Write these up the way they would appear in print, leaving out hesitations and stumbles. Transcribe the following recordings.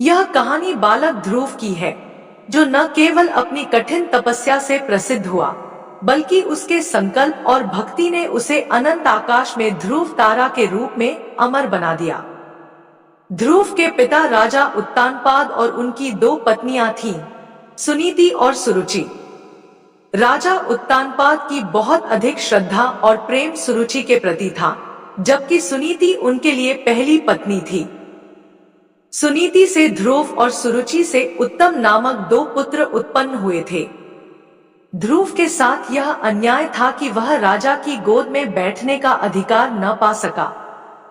यह कहानी बालक ध्रुव की है, जो न केवल अपनी कठिन तपस्या से प्रसिद्ध हुआ, बल्कि उसके संकल्प और भक्ति ने उसे अनंत आकाश में ध्रुव तारा के रूप में अमर बना दिया। ध्रुव के पिता राजा उत्तानपाद और उनकी दो पत्नियां थीं, सुनीति और सुरुचि। राजा उत्तानपाद की बहुत अधिक श्रद्धा और प्रेम सुरुचि के प्रति था, जबकि सुनीति उनके लिए पहली पत्नी थी। सुनीति से ध्रुव और सुरुचि से उत्तम नामक दो पुत्र उत्पन्न हुए थे। ध्रुव के साथ यह अन्याय था कि वह राजा की गोद में बैठने का अधिकार न पा सका,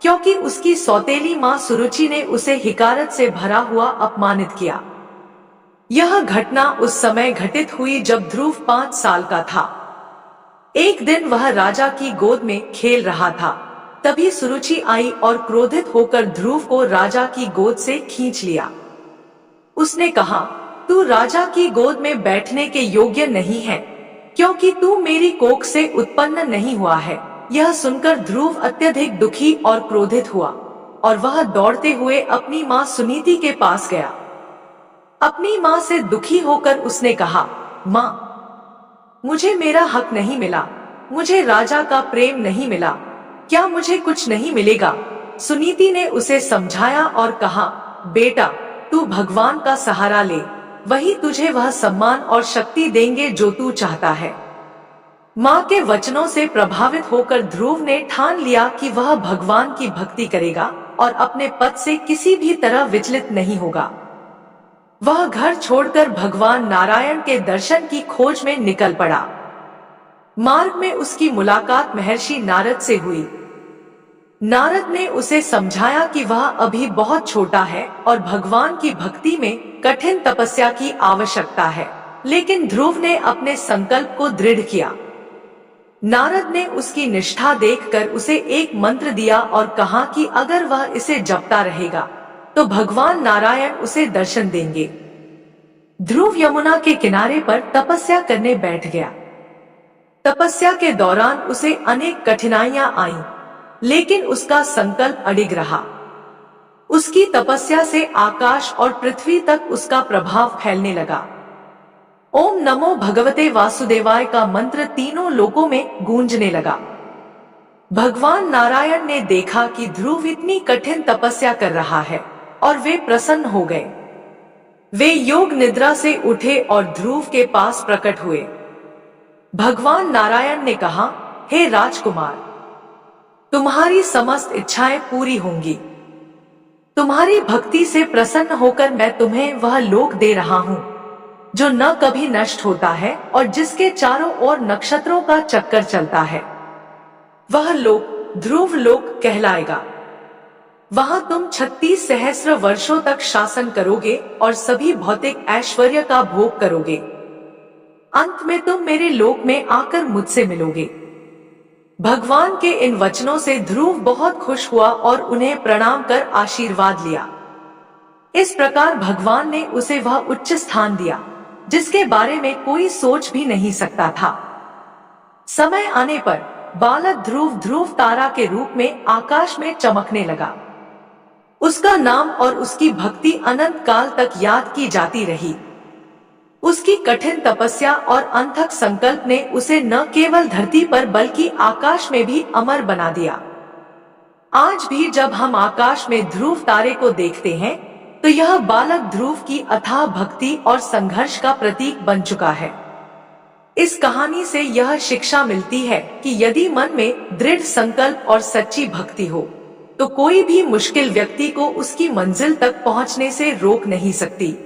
क्योंकि उसकी सौतेली मां सुरुचि ने उसे हिकारत से भरा हुआ अपमानित किया। यह घटना उस समय घटित हुई जब ध्रुव 5 साल का था। एक दिन वह राजा की गोद में खेल रहा था, तभी सुरुचि आई और क्रोधित होकर ध्रुव को राजा की गोद से खींच लिया। उसने कहा, तू राजा की गोद में बैठने के योग्य नहीं है, क्योंकि तू मेरी कोख से उत्पन्न नहीं हुआ है। यह सुनकर ध्रुव अत्यधिक दुखी और क्रोधित हुआ और वह दौड़ते हुए अपनी मां सुनीति के पास गया। अपनी मां से दुखी होकर उसने कहा, मां, मुझे मेरा हक नहीं मिला, मुझे राजा का प्रेम नहीं मिला, क्या मुझे कुछ नहीं मिलेगा? सुनीति ने उसे समझाया और कहा, बेटा, तू भगवान का सहारा ले, वही तुझे वह सम्मान और शक्ति देंगे जो तू चाहता है। मां के वचनों से प्रभावित होकर ध्रुव ने ठान लिया कि वह भगवान की भक्ति करेगा और अपने पद से किसी भी तरह विचलित नहीं होगा। वह घर छोड़कर भगवान नारायण के दर्शन की खोज में निकल पड़ा। मार्ग में उसकी मुलाकात महर्षि नारद से हुई। नारद ने उसे समझाया कि वह अभी बहुत छोटा है और भगवान की भक्ति में कठिन तपस्या की आवश्यकता है, लेकिन ध्रुव ने अपने संकल्प को दृढ़ किया। नारद ने उसकी निष्ठा देखकर उसे एक मंत्र दिया और कहा कि अगर वह इसे जपता रहेगा तो भगवान नारायण उसे दर्शन देंगे। ध्रुव यमुना के किनारे पर तपस्या करने बैठ गया। तपस्या के दौरान उसे अनेक कठिनाइयां आईं, लेकिन उसका संकल्प अडिग रहा। उसकी तपस्या से आकाश और पृथ्वी तक उसका प्रभाव फैलने लगा। ओम नमो भगवते वासुदेवाय का मंत्र तीनों लोकों में गूंजने लगा। भगवान नारायण ने देखा कि ध्रुव इतनी कठिन तपस्या कर रहा है और वे प्रसन्न हो गए। वे योग निद्रा से उठे और ध्रुव के पास प्रकट हुए। भगवान नारायण ने कहा, हे राजकुमार, तुम्हारी समस्त इच्छाएं पूरी होंगी। तुम्हारी भक्ति से प्रसन्न होकर मैं तुम्हें वह लोक दे रहा हूँ जो न कभी नष्ट होता है और जिसके चारों ओर नक्षत्रों का चक्कर चलता है। वह लोक ध्रुव लोक कहलाएगा। वहां तुम 36 सहस्र वर्षों तक शासन करोगे और सभी भौतिक ऐश्वर्य का भोग करोगे। अंत में तुम मेरे लोक में आकर मुझसे मिलोगे। भगवान के इन वचनों से ध्रुव बहुत खुश हुआ और उन्हें प्रणाम कर आशीर्वाद लिया। इस प्रकार भगवान ने उसे वह उच्च स्थान दिया जिसके बारे में कोई सोच भी नहीं सकता था। समय आने पर बालक ध्रुव ध्रुव तारा के रूप में आकाश में चमकने लगा। उसका नाम और उसकी भक्ति अनंत काल तक याद की जाती रही। उसकी कठिन तपस्या और अथक संकल्प ने उसे न केवल धरती पर बल्कि आकाश में भी अमर बना दिया। आज भी जब हम आकाश में ध्रुव तारे को देखते हैं तो यह बालक ध्रुव की अथाह भक्ति और संघर्ष का प्रतीक बन चुका है। इस कहानी से यह शिक्षा मिलती है कि यदि मन में दृढ़ संकल्प और सच्ची भक्ति हो तो कोई भी मुश्किल व्यक्ति को उसकी मंजिल तक पहुंचने से रोक नहीं सकती।